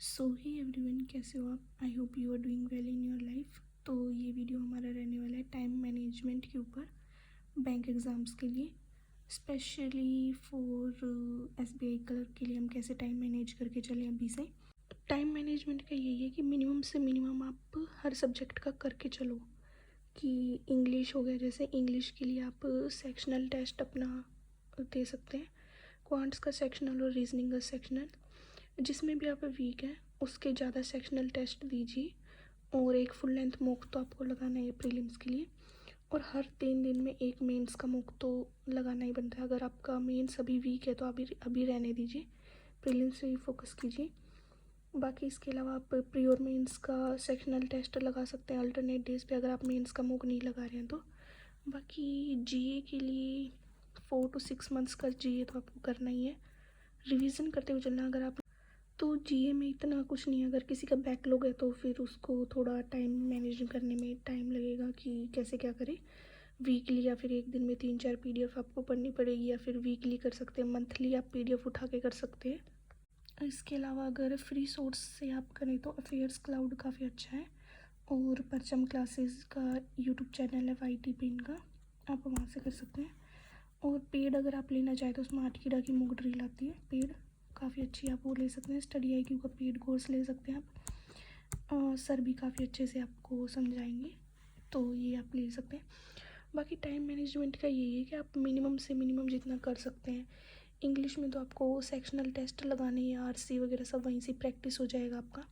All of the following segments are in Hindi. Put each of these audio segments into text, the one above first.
सो ही एवरीवन, कैसे हो आप? I hope you are doing well in your life. तो ये वीडियो हमारा रहने वाला है टाइम मैनेजमेंट के ऊपर, बैंक एग्ज़ाम्स के लिए, स्पेशली फॉर एसबीआई क्लर्क के लिए हम कैसे टाइम मैनेज करके चलें अभी से। टाइम मैनेजमेंट का यही है कि मिनिमम से मिनिमम आप हर सब्जेक्ट का करके चलो। कि इंग्लिश हो गया, जैसे इंग्लिश के लिए आप सेक्शनल टेस्ट अपना दे सकते हैं, क्वांट्स का सेक्शनल और रीजनिंग का सेक्शनल। जिसमें भी आप वीक हैं उसके ज़्यादा सेक्शनल टेस्ट दीजिए, और एक फुल लेंथ मॉक तो आपको लगाना है प्रीलिम्स के लिए। और हर 3 दिन में एक मेंस का मॉक तो लगाना ही बनता है। अगर आपका मेंस अभी वीक है तो अभी अभी रहने दीजिए, प्रीलिम्स पे ही फोकस कीजिए। बाकी इसके अलावा आप प्री और मेंस का सेक्शनल टेस्ट लगा सकते हैं अल्टरनेट डेज पे, अगर आप मेंस का मॉक नहीं लगा रहे हैं तो। बाकी जीए के लिए 4 to 6 मंथ्स का जीए तो आपको करना ही है, रिवीजन करते हुए चलना। अगर आप तो जीए में इतना कुछ नहीं है, अगर किसी का बैकलॉग है तो फिर उसको थोड़ा टाइम मैनेज करने में टाइम लगेगा कि कैसे क्या करें। वीकली या फिर एक दिन में 3-4 पीडीएफ आपको पढ़नी पड़ेगी, या फिर वीकली कर सकते हैं, मंथली आप पीडीएफ उठा के कर सकते हैं। इसके अलावा अगर फ्री सोर्स से आप करें तो अफेयर्स क्लाउड काफ़ी अच्छा है, और परचम क्लासेस का यूट्यूब चैनल है YT पिन का, आप वहाँ से कर सकते हैं। और पेड अगर आप लेना चाहें तो स्मार्ट कीड़ा की मॉक ड्रिल आती है पेड, काफ़ी अच्छी, आप वो ले सकते हैं। स्टडी IQ का पेड कोर्स ले सकते हैं आप, सर भी काफ़ी अच्छे से आपको समझाएंगे, तो ये आप ले सकते हैं। बाकी टाइम मैनेजमेंट का यही है कि आप मिनिमम से मिनिमम जितना कर सकते हैं। इंग्लिश में तो आपको सेक्शनल टेस्ट लगाने या RC वगैरह सब वहीं से प्रैक्टिस हो जाएगा आपका।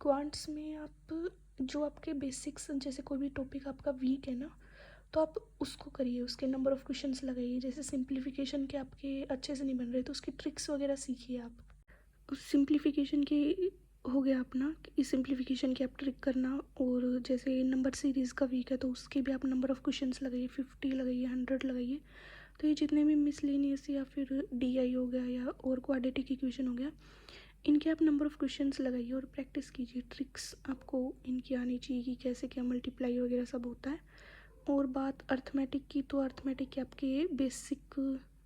क्वांट्स में आप जो आपके बेसिक्स, जैसे कोई भी टॉपिक आपका वीक है ना, तो आप उसको करिए, उसके नंबर ऑफ़ क्वेश्चंस लगाइए। जैसे सिंप्लीफिकेशन के आपके अच्छे से नहीं बन रहे तो उसकी ट्रिक्स वगैरह सीखिए आप। उस सिंप्लीफिकेशन की हो गया अपना कि सिंप्लीफिकेशन की आप ट्रिक करना, और जैसे नंबर सीरीज़ का वीक है तो उसके भी आप नंबर ऑफ़ क्वेश्चंस लगाइए, 50 लगाइए, 100 लगाइए। तो ये जितने भी मिसलेनियस या फिर DI हो गया या और क्वाड्रेटिक इक्वेशन हो गया, इनके आप नंबर ऑफ़ क्वेश्चंस लगाइए और प्रैक्टिस कीजिए। ट्रिक्स आपको इनकी आनी चाहिए कि कैसे क्या मल्टीप्लाई वगैरह सब होता है। और बात अर्थमेटिक की, तो अर्थमेटिक के आपके बेसिक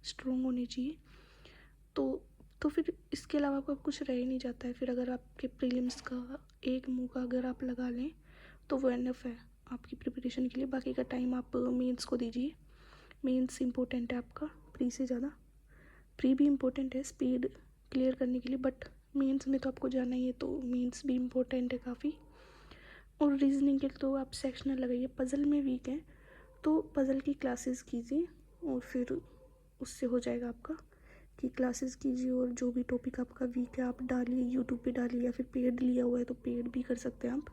स्ट्रॉन्ग होने चाहिए। तो फिर इसके अलावा आपका कुछ रह ही नहीं जाता है। फिर अगर आपके प्रीलिम्स का एक मौका अगर आप लगा लें तो वो एनफ है आपकी प्रिपरेशन के लिए। बाकी का टाइम आप मेंस को दीजिए। मेंस इम्पोर्टेंट है आपका प्री से ज़्यादा। प्री भी इम्पोर्टेंट है स्पीड क्लियर करने के लिए, बट मेंस में तो आपको जाना ही है, तो मेंस भी इम्पोर्टेंट है काफ़ी। और रीजनिंग के लिए तो आप सेक्शनल लगाइए। पज़ल में वीक है तो पज़ल की क्लासेस कीजिए, और फिर उससे हो जाएगा आपका कि क्लासेस कीजिए। और जो भी टॉपिक आपका वीक है आप डालिए, यूट्यूब पे डालिए, या फिर पेड लिया हुआ है तो पेड भी कर सकते हैं आप।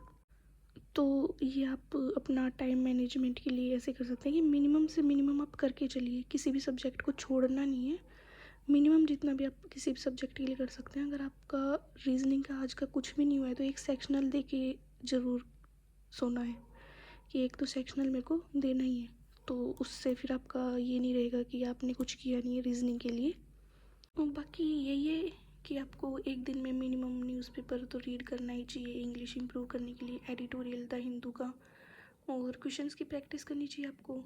तो ये आप अपना टाइम मैनेजमेंट के लिए ऐसे कर सकते हैं कि मिनिमम से मिनिमम आप करके चलिए, किसी भी सब्जेक्ट को छोड़ना नहीं है। मिनिमम जितना भी आप किसी भी सब्जेक्ट के लिए कर सकते हैं। अगर आपका रीजनिंग का आज का कुछ भी नहीं हुआ है तो एक सेक्शनल दे के ज़रूर सोना है, कि एक तो सेक्शनल मेरे को देना ही है। तो उससे फिर आपका ये नहीं रहेगा कि आपने कुछ किया नहीं है रीजनिंग के लिए। और बाकी यही है कि आपको एक दिन में मिनिमम न्यूज़पेपर तो रीड करना ही चाहिए इंग्लिश इंप्रूव करने के लिए, एडिटोरियल द हिंदू का। और क्वेश्चंस की प्रैक्टिस करनी चाहिए आपको,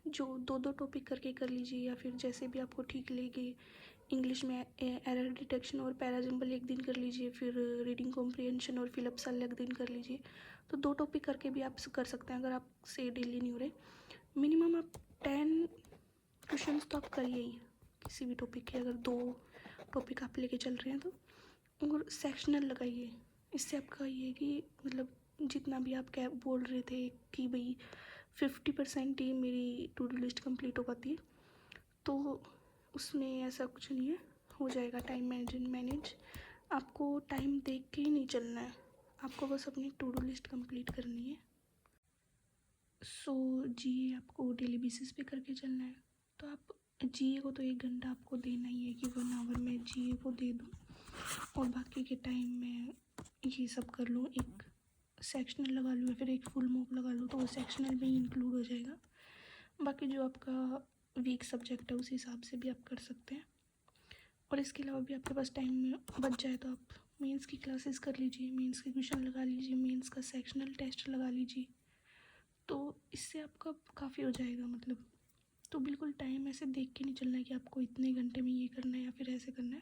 जो 2-2 टॉपिक करके कर लीजिए, या फिर जैसे भी आपको ठीक लगे। इंग्लिश में एरर डिटेक्शन और पैराजम्बल एक दिन कर लीजिए, फिर रीडिंग कॉम्प्रिहेंशन और फिलअप्स अलग दिन कर लीजिए। तो 2 टॉपिक करके भी आप कर सकते हैं अगर आपसे डेली नहीं हो रहे। मिनिमम आप 10 क्वेश्चंस तो आप करिए ही किसी भी टॉपिक के, अगर 2 टॉपिक आप लेके चल रहे हैं तो। और सेक्शनल लगाइए, इससे आपका ये कि मतलब जितना भी आप क्या बोल रहे थे कि भाई 50% ही मेरी टू डू लिस्ट कंप्लीट हो पाती है, तो उसमें ऐसा कुछ नहीं है, हो जाएगा टाइम मैनेज। आपको टाइम देख के ही नहीं चलना है, आपको बस अपनी टू डू लिस्ट कंप्लीट करनी है। सो जीए आपको डेली बेसिस पे करके चलना है, तो आप जीए को तो 1 घंटा आपको देना ही है कि 1 आवर में जीए को दे दूँ, और बाकी के टाइम में ये सब कर लूँ। एक सेक्शनल लगा लूँ या फिर एक फुल मॉक लगा लूँ, तो वो सेक्शनल में ही इंक्लूड हो जाएगा। बाकी जो आपका वीक सब्जेक्ट है उस हिसाब से भी आप कर सकते हैं। और इसके अलावा भी आपके पास टाइम बच जाए तो आप मेंस की क्लासेस कर लीजिए, मेंस के क्वेश्चन लगा लीजिए, मेंस का सेक्शनल टेस्ट लगा लीजिए, तो इससे आपका काफ़ी हो जाएगा मतलब। तो बिल्कुल टाइम ऐसे देख के नहीं चलना है कि आपको इतने घंटे में ये करना है या फिर ऐसे करना है।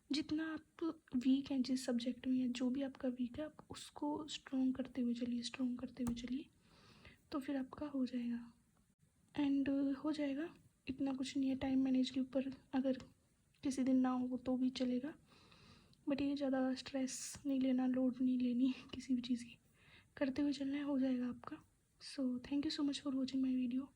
जितना आप वीक हैं जिस सब्जेक्ट में या जो भी आपका वीक है आप उसको स्ट्रॉन्ग करते हुए चलिए, तो फिर आपका हो जाएगा। एंड हो जाएगा, इतना कुछ नहीं है। टाइम मैनेज के ऊपर अगर किसी दिन ना हो तो भी चलेगा, बट ये ज़्यादा स्ट्रेस नहीं लेना, लोड नहीं लेनी किसी भी चीज़ की, करते हुए चलना है, हो जाएगा आपका। So thank you so much for watching my video.